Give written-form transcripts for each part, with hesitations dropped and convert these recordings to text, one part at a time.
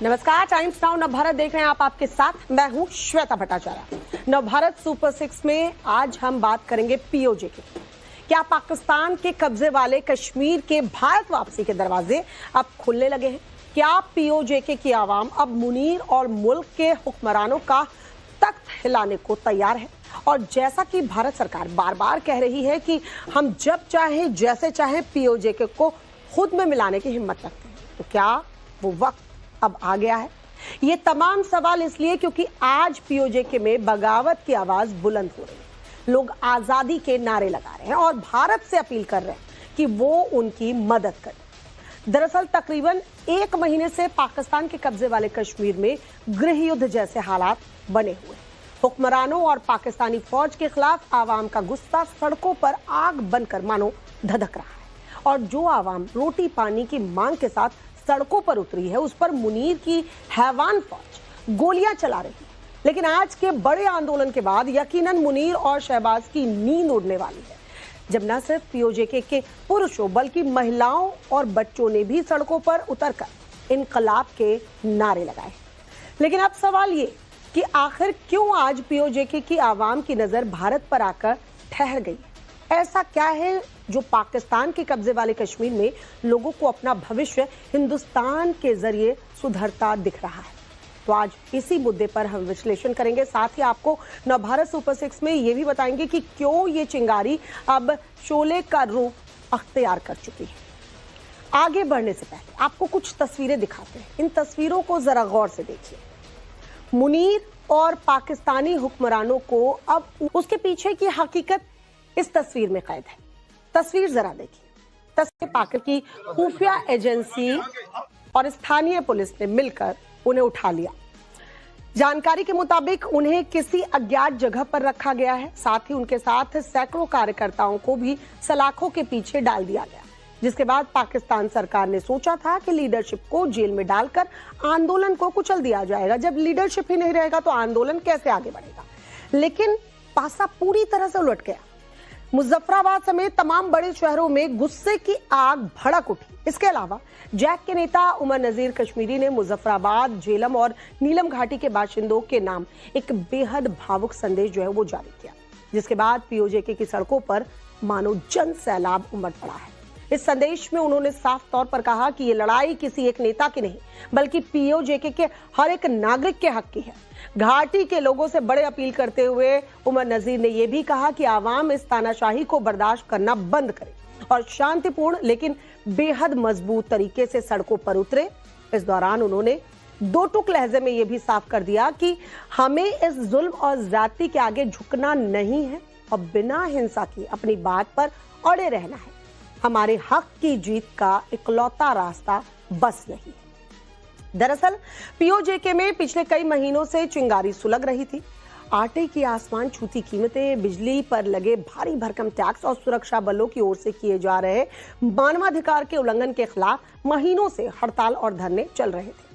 नमस्कार, times now Navbharat देख रहे हैं आप। आपके साथ मैं हूं श्वेता भट्टाचार्य। नवभारत सुपर 6 में आज हम बात करेंगे पीओजे की। क्या पाकिस्तान के कब्जे वाले कश्मीर के भारत वापसी के दरवाजे अब खुलने लगे हैं? क्या पीओजे की आवाम अब मुनीर और मुल्क के हुक्मरानों का तख्त हिलाने को तैयार है? और जैसा कि भारत सरकार बार बार कह रही है कि हम जब चाहे जैसे चाहे पीओजे को खुद में मिलाने की हिम्मत रखते हैं, तो क्या वो वक्त अब आ गया है? ये तमाम सवाल इसलिए क्योंकि आज पीओजे में बगावत की आवाज बुलंद हो रही है। लोग आजादी के नारे लगा रहे हैं और भारत से अपील कर रहे हैं कि वो उनकी मदद करे। दरअसल तकरीबन 1 महीने से पाकिस्तान के कब्जे वाले कश्मीर में गृह युद्ध जैसे हालात बने हुए। हुक्मरानों और पाकिस्तानी फौज के खिलाफ आवाम का गुस्सा सड़कों पर आग बनकर मानो धधक रहा है। और जो आवाम रोटी पानी की मांग के साथ सड़कों पर उतरी है, उस पर मुनीर की हैवान फौज गोलियां चला रही है। लेकिन आज के बड़े आंदोलन के बाद यकीनन मुनीर और शहबाज की नींद उड़ने वाली है, जब न सिर्फ पीओजे के पुरुषों बल्कि महिलाओं और बच्चों ने भी सड़कों पर उतरकर इनकलाब के नारे लगाए। लेकिन अब सवाल ये कि आखिर क्यों आज पीओजे की आवाम की नजर भारत पर आकर ठहर गई है? ऐसा क्या है जो पाकिस्तान के कब्जे वाले कश्मीर में लोगों को अपना भविष्य हिंदुस्तान के जरिए सुधरता दिख रहा है? तो आज इसी मुद्दे पर हम विश्लेषण करेंगे। साथ ही आपको नवभारत सुपर 6 में ये भी बताएंगे कि क्यों ये चिंगारी अब शोले का रूप अख्तियार कर चुकी है। आगे बढ़ने से पहले आपको कुछ तस्वीरें दिखाते हैं। इन तस्वीरों को जरा गौर से देखिए। मुनीर और पाकिस्तानी हुक्मरानों को अब उसके पीछे की हकीकत इस तस्वीर में कैद है। तस्वीर जरा देखिए। तस्वीर पाक की खुफिया एजेंसी और स्थानीय पुलिस ने मिलकर उन्हें उठा लिया। जानकारी के मुताबिक उन्हें किसी अज्ञात जगह पर रखा गया है। साथ ही उनके साथ सैकड़ों कार्यकर्ताओं को भी सलाखों के पीछे डाल दिया गया, जिसके बाद पाकिस्तान सरकार ने सोचा था कि लीडरशिप को जेल में डालकर आंदोलन को कुचल दिया जाएगा। जब लीडरशिप ही नहीं रहेगा तो आंदोलन कैसे आगे बढ़ेगा? लेकिन पासा पूरी तरह से उलट गया। मुजफ्फराबाद समेत तमाम बड़े शहरों में गुस्से की आग भड़क उठी। इसके अलावा जैक के नेता उमर नजीर कश्मीरी ने मुजफ्फराबाद, झेलम और नीलम घाटी के बाशिंदों के नाम एक बेहद भावुक संदेश जो है वो जारी किया, जिसके बाद पीओजे की सड़कों पर मानो जन सैलाब उमड़ पड़ा है। इस संदेश में उन्होंने साफ तौर पर कहा कि ये लड़ाई किसी एक नेता की नहीं बल्कि पीओजे के हर एक नागरिक के हक की है। घाटी के लोगों से बड़े अपील करते हुए उमर नजीर ने यह भी कहा कि आवाम इस तानाशाही को बर्दाश्त करना बंद करे और शांतिपूर्ण लेकिन बेहद मजबूत तरीके से सड़कों पर उतरे। इस दौरान उन्होंने दो टुक लहजे में यह भी साफ कर दिया कि हमें इस जुल्म और ज्यादती के आगे झुकना नहीं है और बिना हिंसा की अपनी बात पर अड़े रहना है। हमारे हक की जीत का इकलौता रास्ता बस यही है। दरअसल पीओजे में पिछले कई महीनों से चिंगारी सुलग रही थी। आटे की आसमान छूती कीमतें, बिजली पर लगे भारी भरकम टैक्स और सुरक्षा बलों की ओर से किए जा रहे मानवाधिकार के उल्लंघन के खिलाफ महीनों से हड़ताल और धरने चल रहे थे।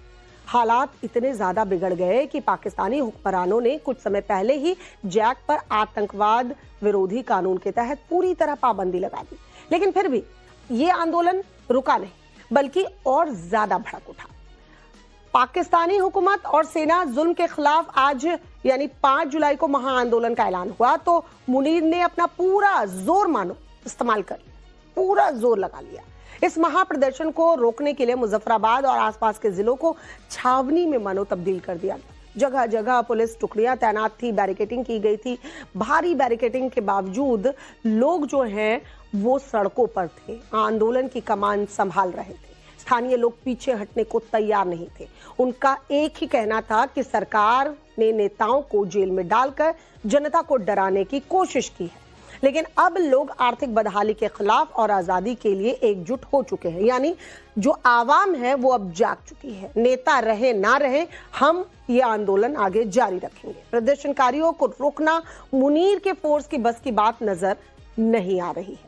हालात इतने ज्यादा बिगड़ गए कि पाकिस्तानी हुक्मरानों ने कुछ समय पहले ही जैक पर आतंकवाद विरोधी कानून के तहत पूरी तरह पाबंदी लगा दी। लेकिन फिर भी ये आंदोलन रुका नहीं बल्कि और ज्यादा भड़क उठा। पाकिस्तानी हुकूमत और सेना जुल्म के खिलाफ आज यानी 5 जुलाई को महाआंदोलन का ऐलान हुआ, तो मुनीर ने अपना पूरा जोर मानो इस्तेमाल कर लिया, पूरा जोर लगा लिया। इस महाप्रदर्शन को रोकने के लिए मुजफ्फराबाद और आसपास के जिलों को छावनी में मानो तब्दील कर दिया गया। जगह जगह पुलिस टुकड़ियां तैनात थी, बैरिकेडिंग की गई थी। भारी बैरिकेडिंग के बावजूद लोग जो हैं वो सड़कों पर थे, आंदोलन की कमान संभाल रहे थे। स्थानीय लोग पीछे हटने को तैयार नहीं थे। उनका एक ही कहना था कि सरकार ने नेताओं को जेल में डालकर जनता को डराने की कोशिश की है। लेकिन अब लोग आर्थिक बदहाली के खिलाफ और आजादी के लिए एकजुट हो चुके हैं। यानी जो आवाम है वो अब जाग चुकी है। नेता रहे ना रहे, हम ये आंदोलन आगे जारी रखेंगे। प्रदर्शनकारियों को रोकना मुनीर के फोर्स की बस की बात नजर नहीं आ रही है।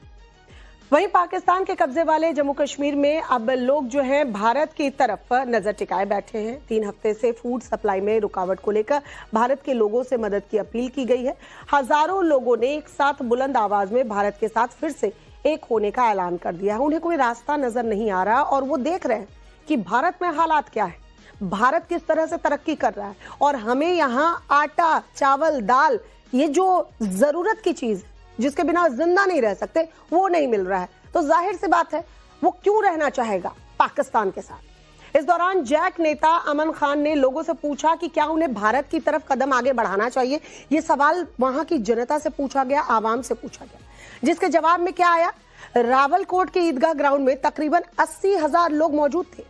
वहीं पाकिस्तान के कब्जे वाले जम्मू कश्मीर में अब लोग जो हैं भारत की तरफ नजर टिकाए बैठे हैं। 3 हफ्ते से फूड सप्लाई में रुकावट को लेकर भारत के लोगों से मदद की अपील की गई है। हजारों लोगों ने एक साथ बुलंद आवाज में भारत के साथ फिर से एक होने का ऐलान कर दिया है। उन्हें कोई रास्ता नजर नहीं आ रहा और वो देख रहे हैं कि भारत में हालात क्या है। भारत किस तरह से तरक्की कर रहा है और हमें यहाँ आटा, चावल, दाल, ये जो जरूरत की चीज जिसके बिना जिंदा नहीं रह सकते, वो नहीं मिल रहा है, तो जाहिर सी बात है वो क्यों रहना चाहेगा पाकिस्तान के साथ। इस दौरान जैक नेता अमन खान ने लोगों से पूछा कि क्या उन्हें भारत की तरफ कदम आगे बढ़ाना चाहिए। ये सवाल वहां की जनता से पूछा गया, आवाम से पूछा गया, जिसके जवाब में क्या आया। रावलकोट के ईदगाह ग्राउंड में तकरीबन 80,000 लोग मौजूद थे।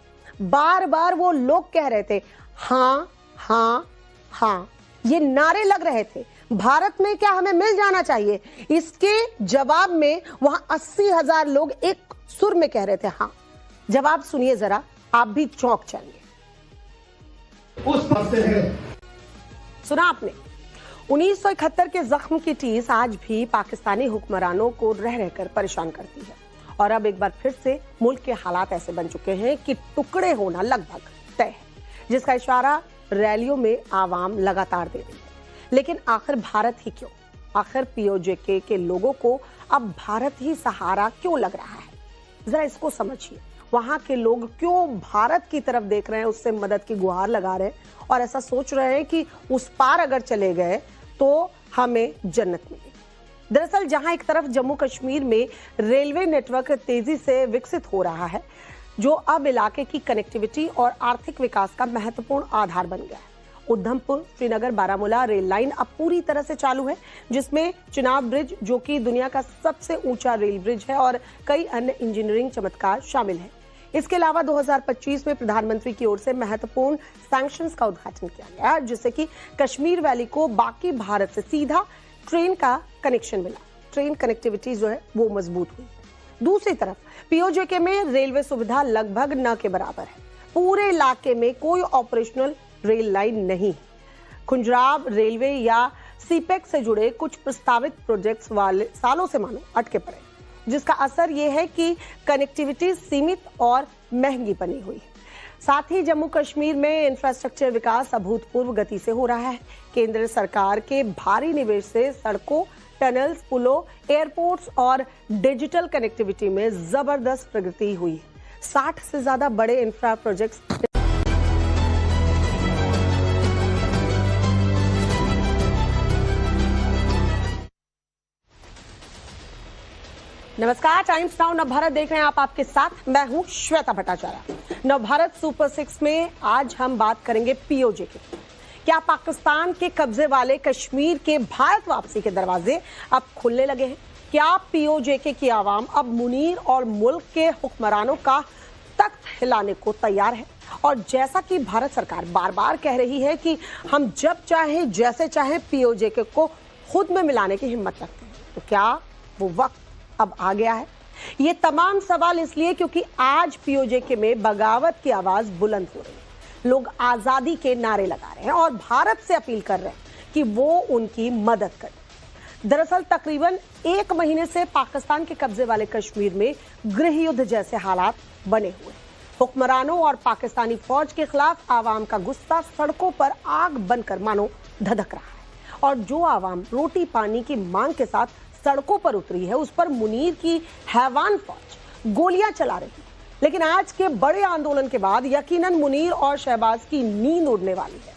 बार बार वो लोग कह रहे थे हाँ हाँ हाँ, ये नारे लग रहे थे, भारत में क्या हमें मिल जाना चाहिए। इसके जवाब में वहां 80,000 लोग एक सुर में कह रहे थे हाँ। जवाब सुनिए जरा, आप भी चौंक जाएंगे। उस हफ्ते है सुना आपने, 1971 के जख्म की टीस आज भी पाकिस्तानी हुक्मरानों को रह रहकर परेशान करती है और अब एक बार फिर से मुल्क के हालात ऐसे बन चुके हैं कि टुकड़े होना लगभग तय है, जिसका इशारा रैलियों में आवाम लगातार दे रही है। लेकिन आखिर भारत ही क्यों? आखिर पीओजेके के लोगों को अब भारत ही सहारा क्यों लग रहा है? जरा इसको समझिए। वहां के लोग क्यों भारत की तरफ देख रहे हैं, उससे मदद की गुहार लगा रहे हैं और ऐसा सोच रहे हैं कि उस पार अगर चले गए तो हमें जन्नत मिलेगी। दरअसल जहां एक तरफ जम्मू कश्मीर में रेलवे नेटवर्क तेजी से विकसित हो रहा है, जो अब इलाके की कनेक्टिविटी और आर्थिक विकास का महत्वपूर्ण आधार बन गया है। उधमपुर श्रीनगर बारामूला रेल लाइन अब पूरी तरह से चालू है, जिसमें चिनाब ब्रिज, जो कि दुनिया का सबसे ऊंचा रेल ब्रिज है, और कई अन्य इंजीनियरिंग चमत्कार शामिल हैं। इसके अलावा 2025 में प्रधानमंत्री की ओर से महत्वपूर्ण सैंक्शंस का उद्घाटन किया गया, जिससे कि कश्मीर वैली को बाकी भारत से सीधा ट्रेन का कनेक्शन मिला। ट्रेन कनेक्टिविटी जो है वो मजबूत हुई। दूसरी तरफ पीओजेके में रेलवे सुविधा लगभग न के बराबर है। पूरे इलाके में कोई ऑपरेशनल रेल लाइन नहीं। खुंजराब रेलवे या सीपेक से जुड़े कुछ प्रस्तावित प्रोजेक्ट्स वाले सालों से मानो अटके पड़े, जिसका असर यह है कि कनेक्टिविटी सीमित और महंगी बनी हुई है। साथ ही जम्मू कश्मीर में इंफ्रास्ट्रक्चर विकास अभूतपूर्व गति से हो रहा है। केंद्र सरकार के भारी निवेश से सड़कों, टनल्स, पुलों, एयरपोर्ट्स और डिजिटल कनेक्टिविटी में जबरदस्त प्रगति हुई है। 60 से ज्यादा बड़े इंफ्रा प्रोजेक्ट्स नमस्कार, टाइम्स नाउ नवभारत देख रहे हैं आप, आपके साथ मैं हूं श्वेता भट्टाचार्य। नवभारत सुपर 6 में आज हम बात करेंगे पीओजेके। क्या पाकिस्तान के कब्जे वाले कश्मीर के भारत वापसी के दरवाजे अब खुलने लगे हैं? क्या पीओजेके की आवाम अब मुनीर और मुल्क के हुक्मरानों का तख्त हिलाने को तैयार है? और जैसा कि भारत सरकार बार बार कह रही है कि हम जब चाहे जैसे चाहे पीओजेके को खुद में मिलाने की हिम्मत रखते हैं, तो क्या वो वक्त अब आ गया है? ये तमाम सवाल इसलिए क्योंकि आज पीओजेके में बगावत की आवाज बुलंद हो रही है। लोग आजादी के नारे लगा रहे हैं और भारत से अपील कर रहे हैं कि वो उनकी मदद करे। दरअसल तकरीबन 1 महीने से पाकिस्तान के कब्जे वाले कश्मीर में गृह युद्ध जैसे हालात बने हुए। हुक्मरानों और पाकिस्तानी फौज के खिलाफ आवाम का गुस्सा सड़कों पर आग बनकर मानो धधक रहा है, और जो आवाम रोटी पानी की मांग के साथ सड़कों पर उतरी है, उस पर मुनीर की हैवान फौज गोलियां चला रही है। लेकिन आज के बड़े आंदोलन के बाद यकीनन मुनीर और शहबाज की नींद उड़ने वाली है,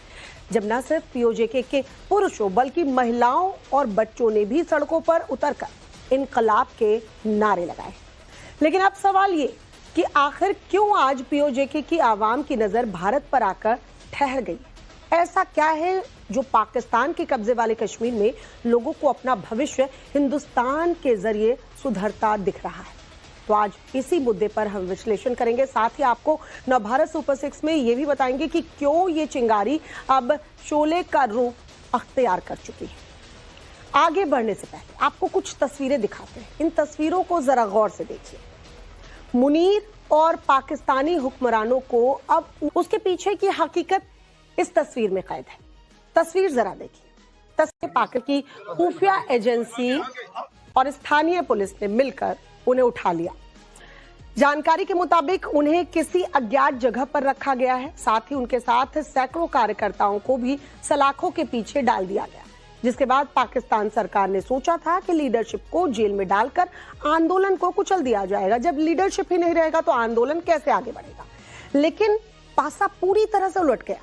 जब न सिर्फ पीओजेके के पुरुषों बल्कि महिलाओं और बच्चों ने भी सड़कों पर उतरकर इनकलाब के नारे लगाए। लेकिन अब सवाल ये कि आखिर क्यों आज पीओजेके की आवाम की नजर भारत पर आकर ठहर गई? ऐसा क्या है जो पाकिस्तान के कब्जे वाले कश्मीर में लोगों को अपना भविष्य हिंदुस्तान के जरिए सुधरता दिख रहा है? तो आज इसी मुद्दे पर हम विश्लेषण करेंगे। साथ ही आपको नवभारत सुपर 6 में ये भी बताएंगे कि क्यों ये चिंगारी अब शोले का रूप अख्तियार कर चुकी है। आगे बढ़ने से पहले आपको कुछ तस्वीरें दिखाते हैं। इन तस्वीरों को जरा गौर से देखिए। मुनीर और पाकिस्तानी हुक्मरानों को अब उसके पीछे की हकीकत इस तस्वीर में कैद है। तस्वीर जरा देखिए। तस्वीर पाक की खुफिया एजेंसी और स्थानीय पुलिस ने मिलकर उन्हें उठा लिया। जानकारी के मुताबिक उन्हें किसी अज्ञात जगह पर रखा गया है। साथ ही उनके साथ सैकड़ों कार्यकर्ताओं को भी सलाखों के पीछे डाल दिया गया, जिसके बाद पाकिस्तान सरकार ने सोचा था कि लीडरशिप को जेल में डालकर आंदोलन को कुचल दिया जाएगा। जब लीडरशिप ही नहीं रहेगा तो आंदोलन कैसे आगे बढ़ेगा? लेकिन पासा पूरी तरह से उलट गया।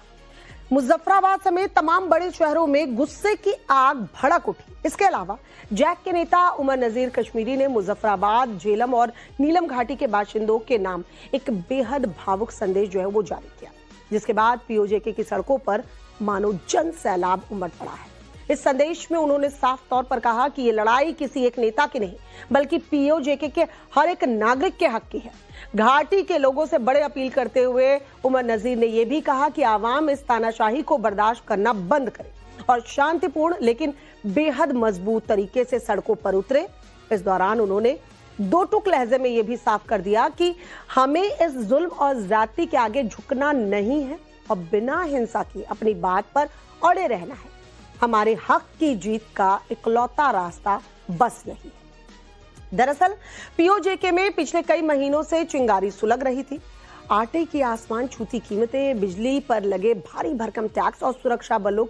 मुजफ्फराबाद समेत तमाम बड़े शहरों में गुस्से की आग भड़क उठी। इसके अलावा जैक के नेता उमर नजीर कश्मीरी ने मुजफ्फराबाद, झेलम और नीलम घाटी के बाशिंदों के नाम एक बेहद भावुक संदेश जो है वो जारी किया, जिसके बाद पीओजेके की सड़कों पर मानो जन सैलाब उमड़ पड़ा है। इस संदेश में उन्होंने साफ तौर पर कहा कि ये लड़ाई किसी एक नेता की नहीं बल्कि पीओजेके के हर एक नागरिक के हक की है। घाटी के लोगों से बड़े अपील करते हुए उमर नजीर ने यह भी कहा कि आवाम इस तानाशाही को बर्दाश्त करना बंद करे और शांतिपूर्ण लेकिन बेहद मजबूत तरीके से सड़कों पर उतरे। इस दौरान उन्होंने दो टुक लहजे में यह भी साफ कर दिया कि हमें इस जुल्म और ज्यादती के आगे झुकना नहीं है और बिना हिंसा की अपनी बात पर अड़े रहना है। हमारे हक की जीत का इकलौता रास्ता बस यही है। दरअसल पीओजेके में पिछले कई महीनों से चिंगारी सुलग रही थी। आटे की आसमान छूती कीमतें, बिजली पर लगे भारी भरकम टैक्स और सुरक्षा बलों